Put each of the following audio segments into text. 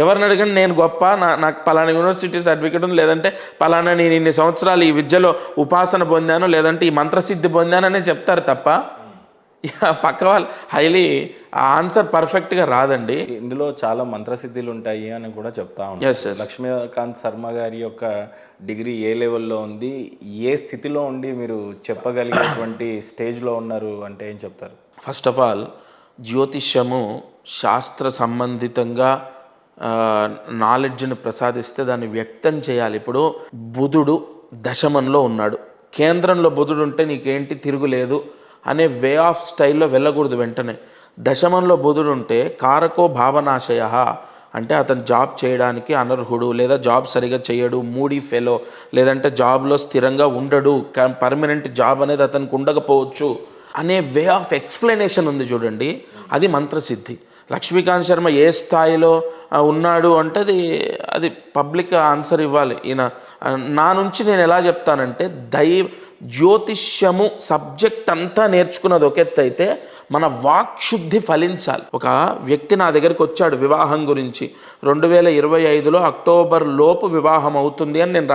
ఎవరిని అడగండి నేను గొప్ప, నాకు పలానా యూనివర్సిటీ సర్టిఫికేట్ ఉంది, లేదంటే పలానా నేను ఇన్ని సంవత్సరాలు ఈ విద్యలో ఉపాసన పొందాను, లేదంటే ఈ మంత్రసిద్ధి పొందానని చెప్తారు తప్ప పక్క వాళ్ళు హైలీ ఆన్సర్ పర్ఫెక్ట్గా రాదండి. ఇందులో చాలా మంత్రసిద్ధులు ఉంటాయి అని కూడా చెప్తా ఉంటారు. లక్ష్మీకాంత్ శర్మ గారి యొక్క డిగ్రీ ఏ లెవెల్లో ఉంది, ఏ స్థితిలో ఉండి మీరు చెప్పగలిగేటువంటి స్టేజ్లో ఉన్నారు అంటే ఏం చెప్తారు? ఫస్ట్ ఆఫ్ ఆల్ జ్యోతిష్యము శాస్త్ర సంబంధితంగా నాలెడ్జ్ని ప్రసాదిస్తే దాన్ని వ్యక్తం చేయాలి. ఇప్పుడు బుధుడు దశమంలో ఉన్నాడు, కేంద్రంలో బుధుడు ఉంటే నీకేంటి తిరుగులేదు అనే వే ఆఫ్ స్టైల్లో వెళ్ళకూడదు. వెంటనే దశమంలో బుధుడు ఉంటే కారకో భావనాశయ అంటే అతను జాబ్ చేయడానికి అనర్హుడు, లేదా జాబ్ సరిగా చేయడు, మూడీ ఫెలో, లేదంటే జాబ్లో స్థిరంగా ఉండడు, పర్మనెంట్ జాబ్ అనేది అతనికి ఉండకపోవచ్చు అనే వే ఆఫ్ ఎక్స్ప్లెనేషన్ ఉంది చూడండి, అది మంత్రసిద్ధి. లక్ష్మీకాంత్ శర్మ ఏ స్థాయిలో ఉన్నాడు అంటే అది పబ్లిక్ ఆన్సర్ ఇవ్వాలి. ఈయన నా నుంచి నేను ఎలా చెప్తానంటే, జ్యోతిష్యము సబ్జెక్ట్ అంతా నేర్చుకున్నది ఒక ఎత్తు అయితే మన వాక్శుద్ధి ఫలించాలి. ఒక వ్యక్తి నా దగ్గరికి వచ్చాడు వివాహం గురించి, 2025లో అక్టోబర్ లోపు వివాహం అవుతుంది అని నేను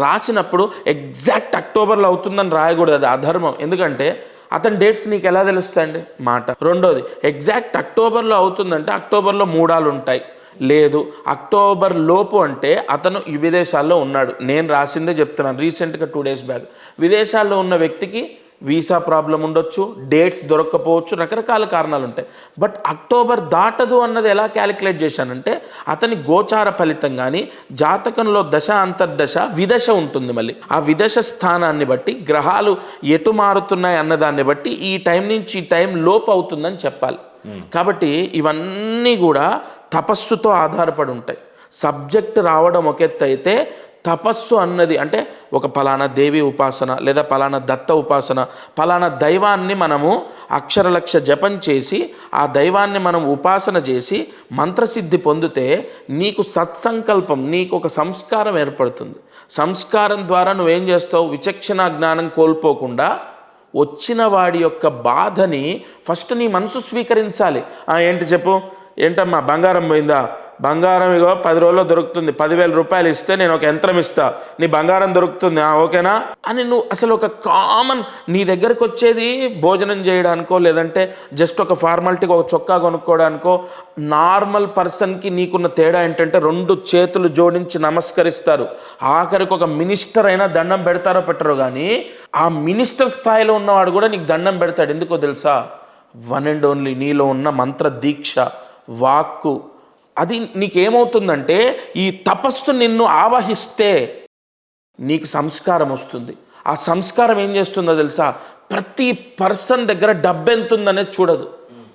రాసినప్పుడు ఎగ్జాక్ట్ అక్టోబర్లో అవుతుందని రాయకూడదు, అది అధర్మం. ఎందుకంటే అతని డేట్స్ నీకు ఎలా తెలుస్తాయండి మాట. రెండోది, ఎగ్జాక్ట్ అక్టోబర్లో అవుతుందంటే అక్టోబర్లో మూడాలు ఉంటాయి, లేదు అక్టోబర్ లోపు అంటే అతను విదేశాల్లో ఉన్నాడు. నేను రాసిందే చెప్తున్నాను. రీసెంట్గా 2 days బ్యాక్ విదేశాల్లో ఉన్న వ్యక్తికి వీసా ప్రాబ్లం ఉండొచ్చు, డేట్స్ దొరక్కపోవచ్చు, రకరకాల కారణాలు ఉంటాయి. బట్ అక్టోబర్ దాటదు అన్నది ఎలా క్యాలిక్యులేట్ చేశానంటే, అతని గోచార ఫలితం కానీ జాతకంలో దశ అంతర్దశ విదశ ఉంటుంది. మళ్ళీ ఆ విదశ స్థానాన్ని బట్టి గ్రహాలు ఎటు మారుతున్నాయి అన్నదాన్ని బట్టి ఈ టైం నుంచి ఈ టైం లోపు అవుతుందని చెప్పాలి. కాబట్టి ఇవన్నీ కూడా తపస్సుతో ఆధారపడి ఉంటాయి. సబ్జెక్ట్ రావడం ఒక ఎత్తు అయితే, తపస్సు అన్నది అంటే ఒక పలానా దేవి ఉపాసన, లేదా పలానా దత్త ఉపాసన, పలానా దైవాన్ని మనము అక్షరలక్ష జపం చేసి ఆ దైవాన్ని మనం ఉపాసన చేసి మంత్రసిద్ధి పొందితే నీకు సత్సంకల్పం, నీకు ఒక సంస్కారం ఏర్పడుతుంది. సంస్కారం ద్వారా నువ్వేం చేస్తావు, విచక్షణ జ్ఞానం కోల్పోకుండా వచ్చిన వాడి యొక్క బాధని ఫస్ట్ నీ మనసు స్వీకరించాలి. ఏంటి చెప్పు, ఏంటమ్మా బంగారం పోయిందా, బంగారం ఇగో 10 రోజుల్లో దొరుకుతుంది, 10,000 రూపాయలు ఇస్తే నేను ఒక యంత్రం ఇస్తా, నీ బంగారం దొరుకుతుంది, ఓకేనా అని నువ్వు అసలు ఒక కామన్, నీ దగ్గరకు వచ్చేది భోజనం చేయడానికో, లేదంటే జస్ట్ ఒక ఫార్మాలిటీకి ఒక చొక్కా కొనుక్కోవడానికో. నార్మల్ పర్సన్కి నీకున్న తేడా ఏంటంటే 2 చేతులు జోడించి నమస్కరిస్తారు. ఆఖరికి ఒక మినిస్టర్ అయినా దండం పెడతారో పెట్టరో కానీ ఆ మినిస్టర్ స్థాయిలో ఉన్నవాడు కూడా నీకు దండం పెడతాడు. ఎందుకో తెలుసా, వన్ అండ్ ఓన్లీ నీలో ఉన్న మంత్ర దీక్ష, వాక్కు. అది నీకేమవుతుందంటే, ఈ తపస్సు నిన్ను ఆవహిస్తే నీకు సంస్కారం వస్తుంది. ఆ సంస్కారం ఏం చేస్తుందో తెలుసా, ప్రతి పర్సన్ దగ్గర డబ్బు ఎంత ఉందనేది చూడదు,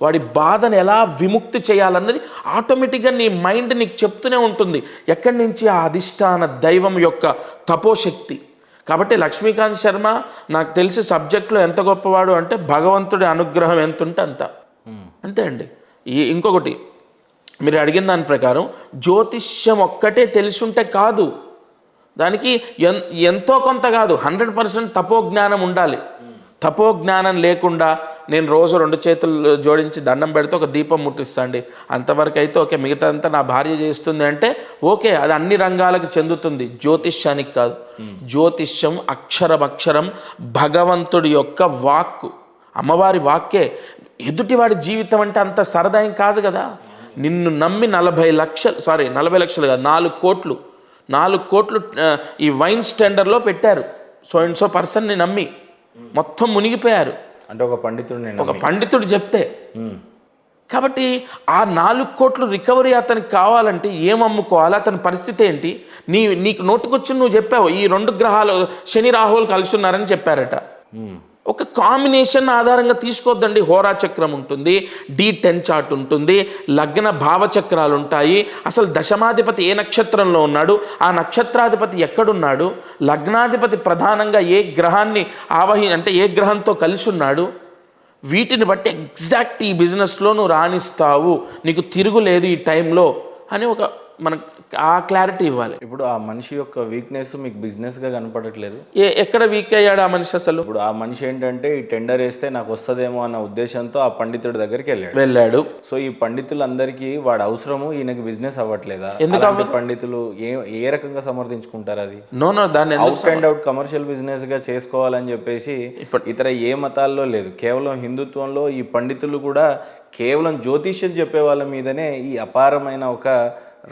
వాడి బాధను ఎలా విముక్తి చేయాలన్నది ఆటోమేటిక్గా నీ మైండ్ నీకు చెప్తూనే ఉంటుంది. ఎక్కడి నుంచి, ఆ అధిష్టాన దైవం యొక్క తపోశక్తి. కాబట్టి లక్ష్మీకాంత్ శర్మ నాకు తెలిసి సబ్జెక్ట్లో ఎంత గొప్పవాడు అంటే, భగవంతుడి అనుగ్రహం ఎంత ఉంటే అంత, అంతే అండి. ఇంకొకటి, మీరు అడిగిన దాని ప్రకారం జ్యోతిష్యం ఒక్కటే తెలిసుంటే కాదు, దానికి ఎంతో కొంత కాదు, 100% తపోజ్ఞానం ఉండాలి. తపోజ్ఞానం లేకుండా నేను రోజు 2 చేతులు జోడించి దండం పెడితే ఒక దీపం ముట్టిస్తాండి, అంతవరకు అయితే ఓకే, మిగతా అంతా నా భార్య చేస్తుంది అంటే ఓకే, అది అన్ని రంగాలకు చెందుతుంది, జ్యోతిష్యానికి కాదు. జ్యోతిష్యం అక్షరం భగవంతుడి యొక్క వాక్కు, అమ్మవారి వాక్కే. ఎదుటివాడి జీవితం అంటే అంత సరదా ఏం కాదు కదా. నిన్ను నమ్మి 40 లక్షలు కాదు, 4 కోట్లు ఈ వైన్ స్టాండర్లో పెట్టారు. సో అండ్ సో పర్సన్ని నమ్మి మొత్తం మునిగిపోయారు. అంటే ఒక పండితుడు చెప్తే. కాబట్టి ఆ 4 కోట్లు రికవరీ అతనికి కావాలంటే ఏం అమ్ముకోవాలి, అతని పరిస్థితి ఏంటి? నీకు నోటికొచ్చి నువ్వు చెప్పావు, ఈ 2 గ్రహాలు శని రాహువులు కలిసి ఉన్నారని చెప్పారట. ఒక కాంబినేషన్ ఆధారంగా తీసుకోవద్దండి. హోరా చక్రం ఉంటుంది, D10 చార్ట్ ఉంటుంది, లగ్న భావచక్రాలు ఉంటాయి, అసలు దశమాధిపతి ఏ నక్షత్రంలో ఉన్నాడు, ఆ నక్షత్రాధిపతి ఎక్కడున్నాడు, లగ్నాధిపతి ప్రధానంగా ఏ గ్రహాన్ని అంటే ఏ గ్రహంతో కలిసి ఉన్నాడు, వీటిని బట్టి ఎగ్జాక్ట్ ఈ బిజినెస్లో నువ్వు రాణిస్తావు, నీకు తిరుగులేదు ఈ టైంలో అని ఒక మనకు ఆ క్లారిటీ ఇవ్వాలి. ఇప్పుడు ఆ మనిషి యొక్క వీక్నెస్ మీకు బిజినెస్గా కనపడట్లేదు. ఎక్కడ వీక్ అయ్యాడు ఆ మనిషి అసలు? ఇప్పుడు ఆ మనిషి ఏంటంటే ఈ టెండర్ వేస్తే నాకు వస్తుందేమో అన్న ఉద్దేశంతో ఆ పండితుడి దగ్గరికి వెళ్ళాడు. సో ఈ పండితులందరికీ వాడు అవసరము, ఈయనకి బిజినెస్ అవ్వట్లేదా? ఎందుకు పండితులు ఏ రకంగా సమర్థించుకుంటారు అది? నో దాన్ని out and out commercial business గా చేసుకోవాలని చెప్పేసి ఇతర ఏ మతాల్లో లేదు. కేవలం హిందుత్వంలో ఈ పండితులు కూడా కేవలం జ్యోతిష్యం చెప్పే వాళ్ళ మీదనే ఈ అపారమైన ఒక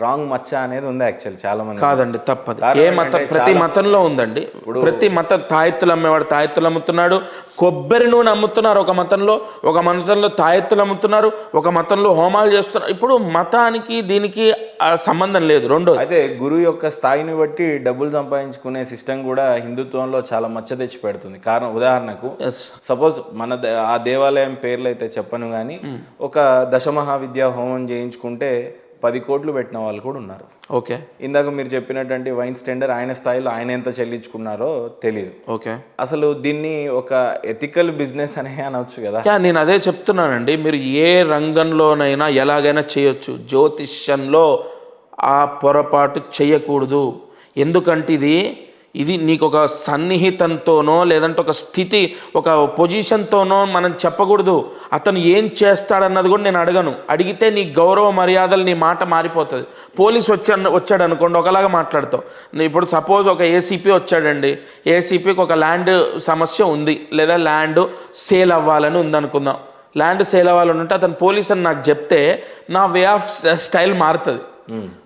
రాంగ్ మచ్చ అనేది ఉంది. యాక్చువల్ చాలా మంది కాదండి, తప్పదు. ఏ మతం, ప్రతి మతంలో ఉందండి. ప్రతి మతం తాయెత్తులు అమ్మేవాడు తాయెత్తులు అమ్ముతున్నాడు, కొబ్బరి నూనె అమ్ముతున్నారు ఒక మతంలో తాయెత్తులు అమ్ముతున్నారు, ఒక మతంలో హోమాలు చేస్తున్నారు. ఇప్పుడు మతానికి దీనికి సంబంధం లేదు. రెండో అయితే గురువు యొక్క స్థాయిని బట్టి డబ్బులు సంపాదించుకునే సిస్టమ్ కూడా హిందుత్వంలో చాలా మచ్చ తెచ్చి పెడుతుంది. కారణం ఉదాహరణకు సపోజ్ ఆ దేవాలయం పేర్లు అయితే చెప్పను కానీ ఒక దశమహావిద్యా హోమం చేయించుకుంటే 10 కోట్లు పెట్టిన వాళ్ళు కూడా ఉన్నారు. ఓకే, ఇందాక మీరు చెప్పినటువంటి వైన్ స్టెండర్ ఆయన స్థాయిలో ఆయన ఎంత చెల్లించుకున్నారో తెలియదు. ఓకే, అసలు దీన్ని ఒక ఎథికల్ బిజినెస్ అనే అనవచ్చు కదా. నేను అదే చెప్తున్నానండి. మీరు ఏ రంగంలోనైనా ఎలాగైనా చేయొచ్చు, జ్యోతిష్యంలో ఆ పొరపాటు చేయకూడదు. ఎందుకంటే ఇది నీకు ఒక సన్నిహితంతోనో లేదంటే ఒక స్థితి, ఒక పొజిషన్తోనో మనం చెప్పకూడదు. అతను ఏం చేస్తాడన్నది కూడా నేను అడగను. అడిగితే నీ గౌరవ మర్యాదలు, నీ మాట మారిపోతుంది. పోలీసు వచ్చాడు అనుకోండి, ఒకలాగా మాట్లాడతావు. ఇప్పుడు సపోజ్ ఒక ఏసీపీ వచ్చాడండి, ఏసీపీకి ఒక ల్యాండ్ సమస్య ఉంది, లేదా ల్యాండ్ సేల్ అవ్వాలని ఉందనుకుందాం. ల్యాండ్ సేల్ అవ్వాలని ఉంటే అతను పోలీస్ అని నాకు చెప్తే నా వే ఆఫ్ స్టైల్ మారుతుంది.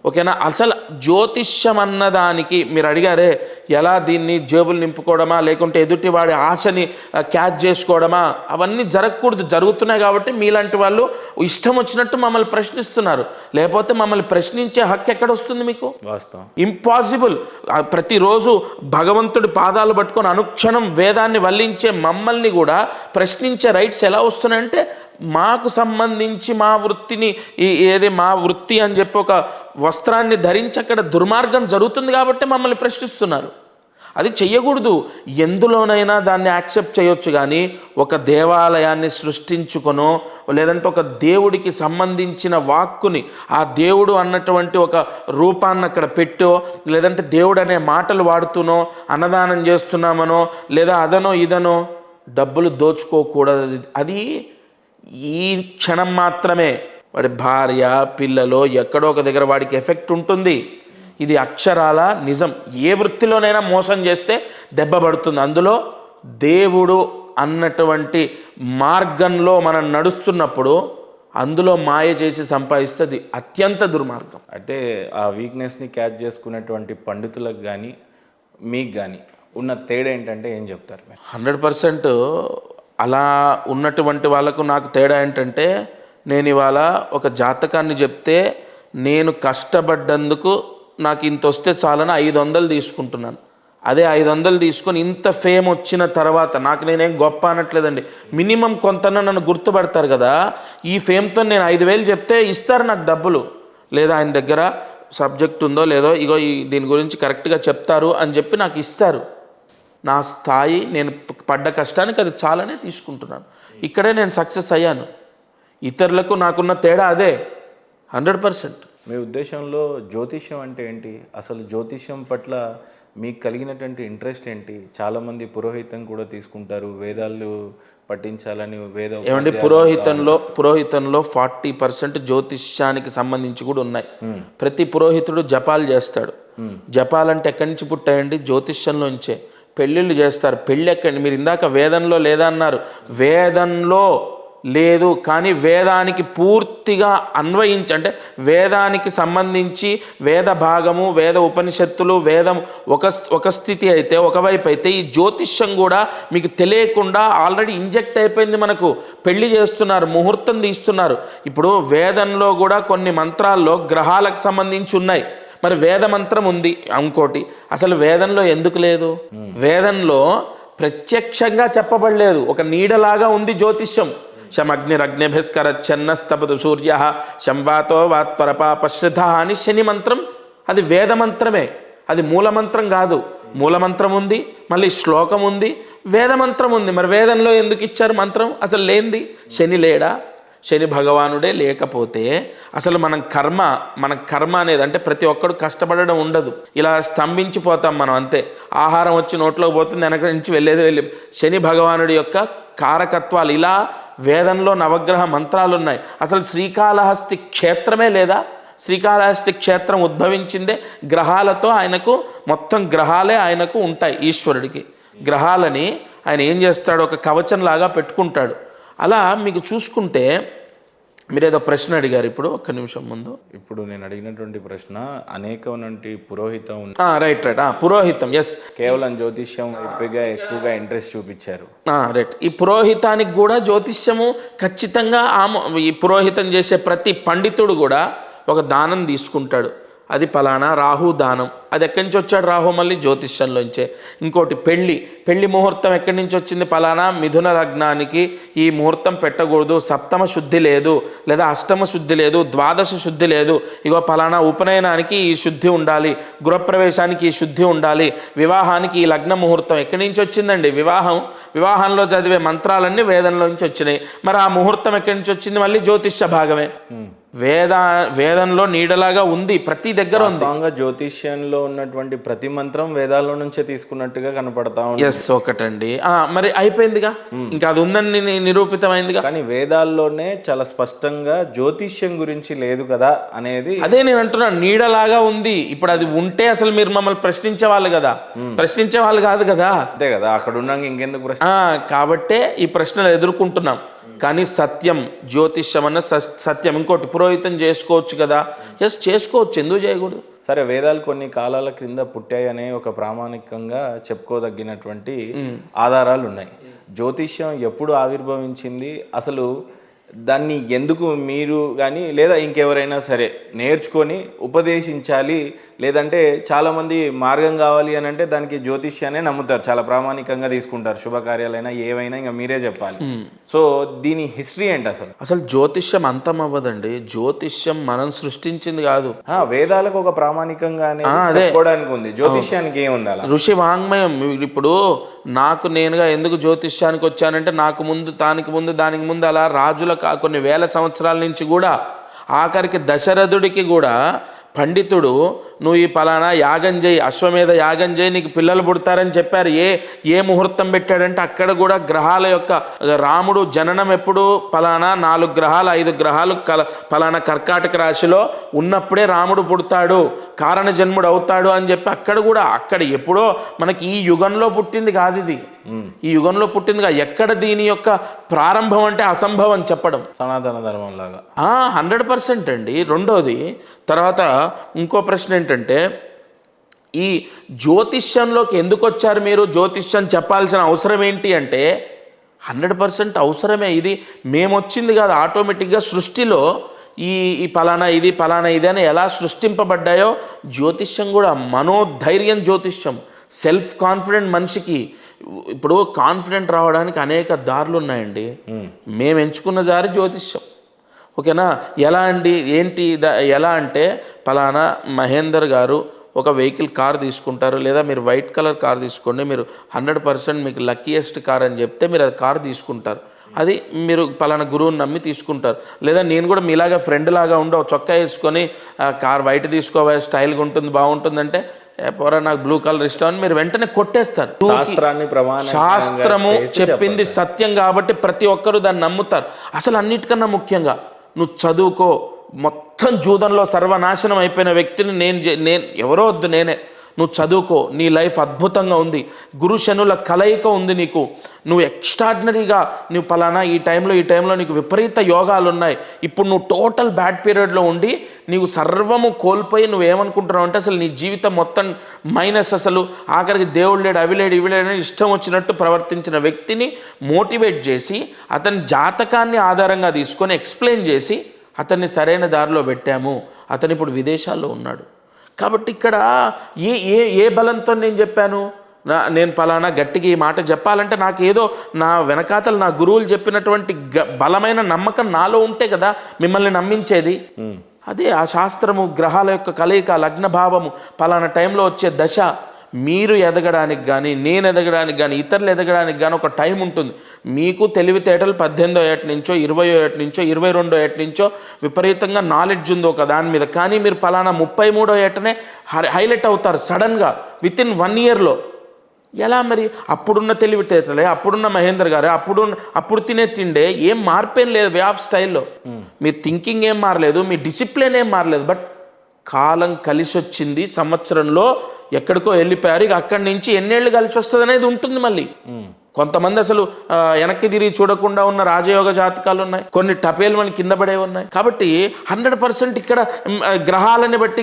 ఓకేనా? అసలు జ్యోతిష్యం అన్నదానికి మీరు అడిగారే, ఎలా దీన్ని జేబులు నింపుకోవడమా లేకుంటే ఎదుటి వాడి ఆశని క్యాచ్ చేసుకోవడమా, అవన్నీ జరగకూడదు. జరుగుతున్నాయి కాబట్టి మీలాంటి వాళ్ళు ఇష్టం వచ్చినట్టు మమ్మల్ని ప్రశ్నిస్తున్నారు. లేకపోతే మమ్మల్ని ప్రశ్నించే హక్కు ఎక్కడ వస్తుంది మీకు? వాస్తవం, ఇంపాసిబుల్. ప్రతిరోజు భగవంతుడి పాదాలు పట్టుకొని అనుక్షణం వేదాన్ని వల్లించే మమ్మల్ని కూడా ప్రశ్నించే రైట్స్ ఎలా వస్తున్నాయంటే, మాకు సంబంధించి మా వృత్తిని మా వృత్తి అని చెప్పి ఒక వస్త్రాన్ని ధరించి అక్కడ దుర్మార్గం జరుగుతుంది కాబట్టి మమ్మల్ని ప్రశ్నిస్తున్నారు. అది చెయ్యకూడదు. ఎందులోనైనా దాన్ని యాక్సెప్ట్ చేయొచ్చు, కానీ ఒక దేవాలయాన్ని సృష్టించుకొనో లేదంటే ఒక దేవుడికి సంబంధించిన వాక్కుని, ఆ దేవుడు అన్నటువంటి ఒక రూపాన్ని అక్కడ పెట్టో, లేదంటే దేవుడు అనే మాటలు వాడుతూనో అన్నదానం చేస్తున్నామనో లేదా అదనో ఇదనో డబ్బులు దోచుకోకూడదు. అది ఈ క్షణం మాత్రమే. వాడి భార్య పిల్లలో ఎక్కడో ఒక దగ్గర వాడికి ఎఫెక్ట్ ఉంటుంది. ఇది అక్షరాల నిజం. ఏ వృత్తిలోనైనా మోసం చేస్తే దెబ్బ పడుతుంది. అందులో దేవుడు అన్నటువంటి మార్గంలో మనం నడుస్తున్నప్పుడు అందులో మాయ చేసి సంపాదిస్తుంది అత్యంత దుర్మార్గం. అంటే ఆ వీక్నెస్ని క్యాచ్ చేసుకునేటువంటి పండితులకు కానీ మీకు కానీ ఉన్న తేడా ఏంటంటే ఏం చెప్తారు మీరు? 100% అలా ఉన్నటువంటి వాళ్ళకు నాకు తేడా ఏంటంటే, నేను ఇవాళ ఒక జాతకాన్ని చెప్తే నేను కష్టపడ్డందుకు నాకు ఇంత వస్తే చాలని 500 తీసుకుంటున్నాను. అదే 500 తీసుకొని ఇంత ఫేమ్ వచ్చిన తర్వాత నాకు నేనేం గొప్ప అనట్లేదండి, మినిమం కొంతన నన్ను గుర్తుపడతారు కదా. ఈ ఫేమ్తో నేను 5,000 చెప్తే ఇస్తారు నాకు డబ్బులు. లేదా ఆయన దగ్గర సబ్జెక్ట్ ఉందో లేదో, ఇగో దీని గురించి కరెక్ట్గా చెప్తారు అని చెప్పి నాకు ఇస్తారు. నా స్థాయి, నేను పడ్డ కష్టానికి అది చాలానే తీసుకుంటున్నాను. ఇక్కడే నేను సక్సెస్ అయ్యాను. ఇతరులకు నాకున్న తేడా అదే 100%. మీ ఉద్దేశంలో జ్యోతిష్యం అంటే ఏంటి? అసలు జ్యోతిష్యం పట్ల మీకు కలిగినటువంటి ఇంట్రెస్ట్ ఏంటి? చాలామంది పురోహితం కూడా తీసుకుంటారు, వేదాలు పఠించాలని. ఏమండి, పురోహితంలో 40% జ్యోతిష్యానికి సంబంధించి కూడా ఉన్నాయి. ప్రతి పురోహితుడు జపాలు చేస్తాడు. జపాలంటే ఎక్కడి నుంచి పుట్టాయండి? జ్యోతిష్యంలోంచే. పెళ్ళిళ్ళు చేస్తారు. పెళ్ళి ఎక్కడి? మీరు ఇందాక వేదంలో లేదా అన్నారు. వేదంలో లేదు, కానీ వేదానికి పూర్తిగా అన్వయించి, అంటే వేదానికి సంబంధించి వేద భాగము, వేద ఉపనిషత్తులు, వేదం ఒక స్థితి అయితే, ఒకవైపు అయితే ఈ జ్యోతిష్యం కూడా మీకు తెలియకుండా ఆల్రెడీ ఇంజెక్ట్ అయిపోయింది. మనకు పెళ్లి చేస్తున్నారు, ముహూర్తం తీస్తున్నారు. ఇప్పుడు వేదంలో కూడా కొన్ని మంత్రాల్లో గ్రహాలకు సంబంధించి ఉన్నాయి. మరి వేద మంత్రం ఉంది. ఇంకోటి, అసలు వేదంలో ఎందుకు లేదు? వేదంలో ప్రత్యక్షంగా చెప్పబడలేదు, ఒక నీడలాగా ఉంది జ్యోతిష్యం. శమగ్నిరగ్నిభిస్కరచ్చన్నస్తపదు సూర్య శంవాతో వాత్పరపాపశ్రిత అని శని మంత్రం, అది వేద మంత్రమే. అది మూలమంత్రం కాదు. మూలమంత్రం ఉంది, మళ్ళీ శ్లోకం ఉంది, వేద మంత్రం ఉంది. మరి వేదంలో ఎందుకు ఇచ్చారు మంత్రం? అసలు లేనిది. శని లేడా? శని భగవానుడే లేకపోతే అసలు మన కర్మ అనేది అంటే ప్రతి ఒక్కడు కష్టపడడం ఉండదు. ఇలా స్తంభించిపోతాం మనం అంతే. ఆహారం వచ్చి నోట్లోకి పోతుంది, వెనక నుంచి వెళ్ళి శని భగవానుడి యొక్క కారకత్వాలు ఇలా వేదంలో నవగ్రహ మంత్రాలు ఉన్నాయి. అసలు శ్రీకాళహస్తి క్షేత్రమే లేదా? శ్రీకాళహస్తి క్షేత్రం ఉద్భవించిందే గ్రహాలతో. ఆయనకు మొత్తం గ్రహాలే ఆయనకు ఉంటాయి. ఈశ్వరుడికి గ్రహాలని ఆయన ఏం చేస్తాడు, ఒక కవచంలాగా పెట్టుకుంటాడు. అలా మీకు చూసుకుంటే మీరు ఏదో ప్రశ్న అడిగారు ఇప్పుడు ఒక్క నిమిషం ముందు. ఇప్పుడు నేను అడిగినటువంటి ప్రశ్న అనేకమైనటువంటి పురోహితం రైట్ పురోహితం. ఎస్, కేవలం జ్యోతిష్యం ఎక్కువగా ఇంట్రెస్ట్ చూపించారు. రైట్. ఈ పురోహితానికి కూడా జ్యోతిష్యము ఖచ్చితంగా ఈ పురోహితం చేసే ప్రతి పండితుడు కూడా ఒక దానం తీసుకుంటాడు. అది పలానా రాహు దానం. అది ఎక్కడి నుంచి వచ్చాడు రాహు? మళ్ళీ జ్యోతిష్యంలోంచే. ఇంకోటి పెళ్లి ముహూర్తం ఎక్కడి నుంచి వచ్చింది? పలానా మిథున లగ్నానికి ఈ ముహూర్తం పెట్టకూడదు, సప్తమ శుద్ధి లేదు, లేదా అష్టమ శుద్ధి లేదు, ద్వాదశ శుద్ధి లేదు, ఇగో పలానా ఉపనయనానికి ఈ శుద్ధి ఉండాలి, గృహప్రవేశానికి ఈ శుద్ధి ఉండాలి, వివాహానికి ఈ లగ్న ముహూర్తం ఎక్కడి నుంచి వచ్చిందండి? వివాహంలో చదివే మంత్రాలన్నీ వేదంలో నుంచి వచ్చినాయి. మరి ఆ ముహూర్తం ఎక్కడి నుంచి వచ్చింది? మళ్ళీ జ్యోతిష్య భాగమే. వేదంలో నీడలాగా ఉంది, ప్రతి దగ్గర ఉంది. జ్యోతిష్యంలో ఉన్నటువంటి ప్రతి మంత్రం వేదాల్లో నుంచే తీసుకున్నట్టుగా కనపడతా ఉంది. ఎస్, ఒకటండి. మరి అయిపోయిందిగా, ఇంకా అది ఉందని నిరూపితమైందిగా. కానీ వేదాల్లోనే చాలా స్పష్టంగా జ్యోతిష్యం గురించి లేదు కదా అనేది. అదే నేను అంటున్నాను, నీడలాగా ఉంది. ఇప్పుడు అది ఉంటే అసలు మీరు మమ్మల్ని ప్రశ్నించే వాళ్ళు కదా, ప్రశ్నించే వాళ్ళు కాదు కదా. అంతే కదా, అక్కడ ఉన్నాక ఇంకెందుకు ప్రశ్న. కాబట్టే ఈ ప్రశ్నలు ఎదుర్కొంటున్నాం. కానీ సత్యం, జ్యోతిష్యం అన్న సత్యం. ఇంకోటి పురోహితం చేసుకోవచ్చు కదా. ఎస్, చేసుకోవచ్చు, ఎందుకు చేయకూడదు? సరే, వేదాలు కొన్ని కాలాల క్రింద పుట్టాయనే ఒక ప్రామాణికంగా చెప్పుకోదగినటువంటి ఆధారాలు ఉన్నాయి. జ్యోతిష్యం ఎప్పుడు ఆవిర్భవించింది, అసలు దాన్ని ఎందుకు మీరు కానీ లేదా ఇంకెవరైనా సరే నేర్చుకొని ఉపదేశించాలి, లేదంటే చాలామంది మార్గం కావాలి అని అంటే దానికి జ్యోతిష్యాన్ని నమ్ముతారు, చాలా ప్రామాణికంగా తీసుకుంటారు. శుభకార్యాలైనా ఏవైనా ఇంకా మీరే చెప్పాలి. సో దీని హిస్టరీ ఏంటి అసలు? అసలు జ్యోతిష్యం అంతం అవ్వదండి. జ్యోతిష్యం మనం సృష్టించింది కాదు. వేదాలకు ఒక ప్రామాణికంగా చెప్పుకోవడానికి ఉంది, జ్యోతిష్యానికి ఏముంది అలా? ఋషి వాంగ్మయం. ఇప్పుడు నాకు నేనుగా ఎందుకు జ్యోతిష్యానికి వచ్చానంటే నాకు ముందు, దానికి ముందు అలా రాజుల కొన్ని వేల సంవత్సరాల నుంచి కూడా, ఆఖరికి దశరథుడికి కూడా పండితుడు నువ్వు ఈ పలానా యాగం చేయి, అశ్వమేధ యాగం చేయి, నీకు పిల్లలు పుడతారని చెప్పారు. ఏ ముహూర్తం పెట్టాడంటే అక్కడ కూడా గ్రహాల యొక్క, రాముడు జననం ఎప్పుడు పలానా 4 గ్రహాలు 5 గ్రహాలు పలానా కర్కాటక రాశిలో ఉన్నప్పుడే రాముడు పుడతాడు, కారణ జన్ముడు అవుతాడు అని చెప్పి అక్కడ ఎప్పుడో మనకి ఈ యుగంలో పుట్టింది కాదు ఇది. ఈ యుగంలో పుట్టిందిగా. ఎక్కడ దీని యొక్క ప్రారంభం అంటే అసంభవం చెప్పడం. సనాతన ధర్మం లాగా 100% అండి. రెండోది, తర్వాత ఇంకో ప్రశ్న ఏంటంటే, ఈ జ్యోతిష్యంలోకి ఎందుకు వచ్చారు మీరు? జ్యోతిష్యం చెప్పాల్సిన అవసరం ఏంటి అంటే 100% అవసరమే. ఇది మేము వచ్చింది కాదు, ఆటోమేటిక్గా సృష్టిలో ఈ పలానా ఇది అని ఎలా సృష్టింపబడ్డాయో జ్యోతిష్యం కూడా మనోధైర్యం. జ్యోతిష్యం సెల్ఫ్ కాన్ఫిడెంట్ మనిషికి. ఇప్పుడు కాన్ఫిడెంట్ రావడానికి అనేక దారులు ఉన్నాయండి. మేము ఎంచుకున్న దారి జ్యోతిష్యం. ఓకేనా? ఎలా అండి, ఎలా అంటే పలానా మహేందర్ గారు ఒక వెహికల్ కార్ తీసుకుంటారు, లేదా మీరు వైట్ కలర్ కార్ తీసుకోండి, మీరు 100% మీకు లక్కీయెస్ట్ కార్ అని చెప్తే మీరు అది కార్ తీసుకుంటారు. అది మీరు పలానా గురువుని నమ్మి తీసుకుంటారు. లేదా నేను కూడా మీలాగా ఫ్రెండ్ లాగా ఉండి చొక్కా వేసుకొని కార్ వైట్ తీసుకోవా, స్టైల్గా ఉంటుంది, బాగుంటుందంటే పోరా నాకు బ్లూ కలర్ ఇష్టం అని మీరు వెంటనే కొట్టేస్తారు. శాస్త్రము చెప్పింది సత్యం కాబట్టి ప్రతి ఒక్కరూ దాన్ని నమ్ముతారు. అసలు అన్నిటికన్నా ముఖ్యంగా నువ్వు చదువుకో. మొత్తం జూదంలో సర్వనాశనం అయిపోయిన వ్యక్తిని నేను ఎవరో వద్దు, నేనే. నువ్వు చదువుకో, నీ లైఫ్ అద్భుతంగా ఉంది, గురు శనుల కలయిక ఉంది నీకు, నువ్వు ఎక్స్ట్రాడినరీగా నువ్వు పలానా ఈ టైంలో నీకు విపరీత యోగాలు ఉన్నాయి. ఇప్పుడు నువ్వు టోటల్ బ్యాడ్ పీరియడ్లో ఉండి నీవు సర్వము కోల్పోయి నువ్వేమనుకుంటున్నావు అంటే అసలు నీ జీవితం మొత్తం మైనస్, అసలు ఆఖరికి దేవుడు లేడు, అవి లేడు ఇష్టం వచ్చినట్టు ప్రవర్తించిన వ్యక్తిని మోటివేట్ చేసి అతని జాతకాన్ని ఆధారంగా తీసుకొని ఎక్స్ప్లెయిన్ చేసి అతన్ని సరైన దారిలో పెట్టాము. అతను ఇప్పుడు విదేశాల్లో ఉన్నాడు. కాబట్టి ఇక్కడ ఏ బలంతో నేను చెప్పాను? నేను పలానా గట్టిగా ఈ మాట చెప్పాలంటే నాకు ఏదో నా వెనకాతలు నా గురువులు చెప్పినటువంటి బలమైన నమ్మకం నాలో ఉంటే కదా మిమ్మల్ని నమ్మించేది. అదే ఆ శాస్త్రము, గ్రహాల యొక్క కలయిక, లగ్న భావము, పలానా టైంలో వచ్చే దశ, మీరు ఎదగడానికి కానీ, నేను ఎదగడానికి కానీ, ఇతరులు ఎదగడానికి కానీ ఒక టైం ఉంటుంది. మీకు తెలివితేటలు 18వ ఏట నుంచో, 20వ ఏట నుంచో, 22వ ఏట నుంచో విపరీతంగా నాలెడ్జ్ ఉంది ఒక దాని మీద. కానీ మీరు పలానా 33వ ఏటనే హైలైట్ అవుతారు సడన్గా వితిన్ 1 ఇయర్లో. ఎలా మరి? అప్పుడున్న తెలివితేటలే, అప్పుడున్న మహేందర్ గారే, అప్పుడు తినే తిండే, ఏం మార్పేం లేదు వే ఆఫ్ స్టైల్లో. మీ థింకింగ్ ఏం మారలేదు, మీ డిసిప్లిన్ ఏం మారలేదు. బట్ కాలం కలిసి వచ్చింది, సంవత్సరంలో ఎక్కడికో వెళ్ళిపోయారు. ఇక అక్కడి నుంచి ఎన్నేళ్ళు కలిసి వస్తుంది అనేది ఉంటుంది మళ్ళీ. కొంతమంది అసలు వెనక్కి తిరిగి చూడకుండా ఉన్న రాజయోగ జాతకాలు ఉన్నాయి, కొన్ని టపేలు మన కింద పడే ఉన్నాయి. కాబట్టి 100% ఇక్కడ గ్రహాలని బట్టి,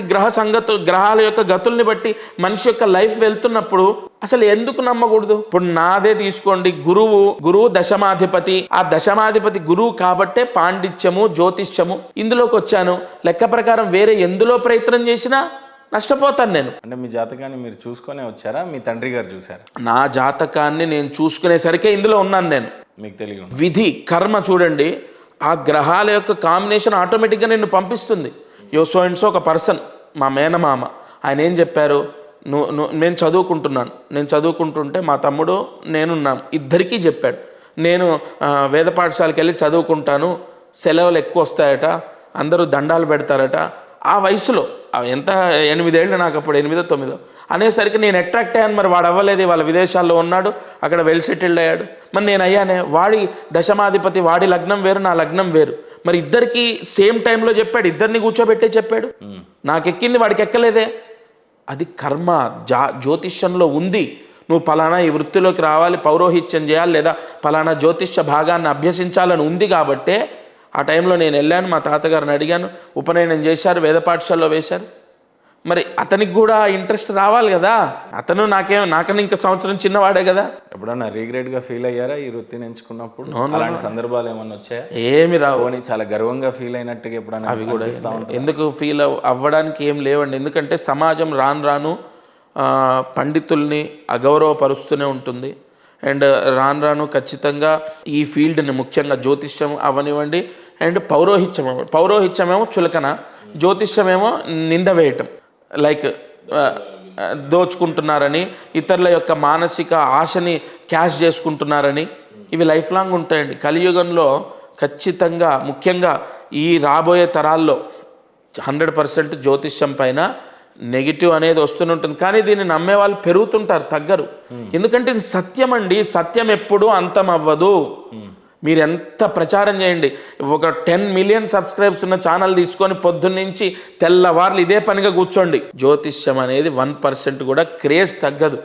గ్రహాల యొక్క గతుల్ని బట్టి మనిషి యొక్క లైఫ్ వెళ్తున్నప్పుడు అసలు ఎందుకు నమ్మకూడదు? ఇప్పుడు నాదే తీసుకోండి, గురువు దశమాధిపతి. ఆ దశమాధిపతి గురువు కాబట్టే పాండిత్యము, జ్యోతిష్యము ఇందులోకి వచ్చాను. లెక్క ప్రకారం వేరే ఎందులో ప్రయత్నం చేసినా నష్టపోతాను నేను. అంటే మీ జాతకాన్ని మీరు చూసుకునే వచ్చారా, మీ తండ్రి గారు చూసారా? నా జాతకాన్ని నేను చూసుకునేసరికే ఇందులో ఉన్నాను నేను. మీకు తెలియదు విధి కర్మ చూడండి, ఆ గ్రహాల యొక్క కాంబినేషన్ ఆటోమేటిక్గా నిన్ను పంపిస్తుంది. సో అండ్ సో ఒక పర్సన్, మా మేనమామ, ఆయన ఏం చెప్పారు, నేను చదువుకుంటుంటే మా తమ్ముడు నేనున్నాం, ఇద్దరికీ చెప్పాడు, నేను వేద పాఠశాలకు వెళ్ళి చదువుకుంటాను, సెలవులు ఎక్కువ వస్తాయట, అందరూ దండాలు పెడతారట. ఆ వయసులో ఎంత 8 ఏళ్ళు నాకు, అప్పుడు 8, 9 అనేసరికి నేను అట్రాక్ట్ అయ్యాను. మరి వాడు అవ్వలేదు, వాళ్ళ విదేశాల్లో ఉన్నాడు, అక్కడ వెల్ సెటిల్డ్ అయ్యాడు. మరి నేను అయ్యానే. వాడి దశమాధిపతి, వాడి లగ్నం వేరు, నా లగ్నం వేరు. మరి ఇద్దరికి సేమ్ టైంలో చెప్పాడు, ఇద్దరిని కూర్చోబెట్టే చెప్పాడు. నాకు ఎక్కింది, వాడికి ఎక్కలేదే. అది కర్మ జ్యోతిష్యంలో ఉంది. నువ్వు పలానా ఈ వృత్తిలోకి రావాలి, పౌరోహిత్యం చేయాలి, లేదా పలానా జ్యోతిష్య భాగాన్ని అభ్యసించాలని ఉంది. కాబట్టే ఆ టైంలో నేను వెళ్ళాను, మా తాతగారిని అడిగాను, ఉపనయనం చేశారు, వేద పాఠశాలలో వేశారు. మరి అతనికి కూడా ఇంట్రెస్ట్ రావాలి కదా. అతను నాకన్నా ఇంకా సంవత్సరం చిన్నవాడే కదా. ఎప్పుడన్నా రీగ్రెట్గా ఫీల్ అయ్యారా ఈ వృత్తిని ఎంచుకున్నప్పుడు? అలాంటి సందర్భాలు ఏమన్నా వచ్చాయా? ఏమి రావు. చాలా గర్వంగా ఫీల్ అయినట్టుగా ఎప్పుడన్నా? అవి కూడా ఎందుకు ఫీల్ అవ్వడానికి ఏం లేవండి. ఎందుకంటే సమాజం రాను పండితుల్ని అగౌరవపరుస్తూనే ఉంటుంది. అండ్ రాను ఖచ్చితంగా ఈ ఫీల్డ్ని, ముఖ్యంగా జ్యోతిష్యం అవనివ్వండి అండ్ పౌరోహిత్యమేమో చులకన, జ్యోతిష్యమేమో నింద వేయటం, లైక్ దోచుకుంటున్నారని, ఇతరుల యొక్క మానసిక ఆశని క్యాష్ చేసుకుంటున్నారని. ఇవి లైఫ్ లాంగ్ ఉంటాయండి. కలియుగంలో ఖచ్చితంగా, ముఖ్యంగా ఈ రాబోయే తరాల్లో 100% జ్యోతిష్యం పైన నెగిటివ్ అనేది వస్తూనే ఉంటుంది. కానీ దీన్ని నమ్మే వాళ్ళు పెరుగుతుంటారు, తగ్గరు. ఎందుకంటే ఇది సత్యం అండి. సత్యం ఎప్పుడూ అంతం అవ్వదు. మీరు ఎంత ప్రచారం చేయండి. ఒక 10 మిలియన్ సబ్స్క్రైబ్స్ ఉన్న ఛానల్ తీసుకొని పొద్దున్నుంచి తెల్లవార్లు ఇదే పనిగా కూర్చోండి, జ్యోతిష్యం అనేది 1% కూడా క్రేజ్ తగ్గదు.